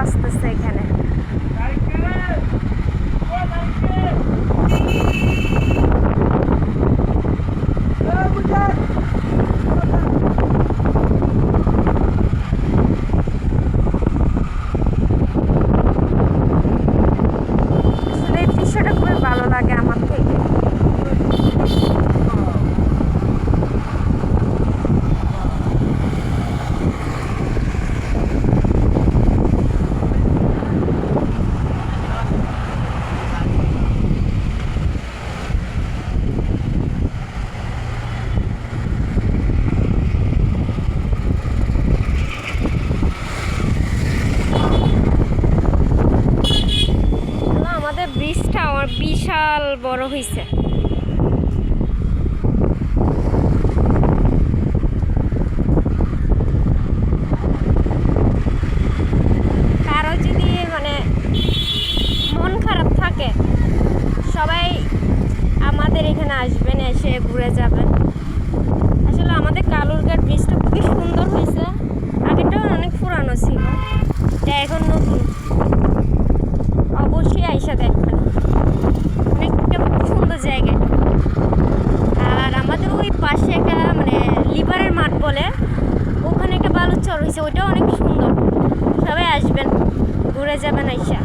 আসতেছে এখানে। আসলে এই দৃশ্যটা খুবই ভালো লাগে আমার থেকে। আমাদের ব্রিজটা আমার বিশাল বড় হয়েছে। কারো যদি মানে মন খারাপ থাকে সবাই আমাদের এখানে আসবেন, এসে ঘুরে যাবেন। আসলে আমাদের কালুরঘাট ব্রিজটা খুবই সুন্দর হয়েছে। আগেরটাও অনেক পুরানো ছিল, এটা এখন নতুন। অবশ্যই আইসা দেখবেন, অনেকটা সুন্দর জায়গা। আর আমাদের ওই পাশে একটা মানে লিভারের মাঠ বলে, ওখানে একটা বালুর চর হয়েছে, ওইটাও অনেক সুন্দর। সবাই আসবেন, ঘুরে যাবেন আইসা।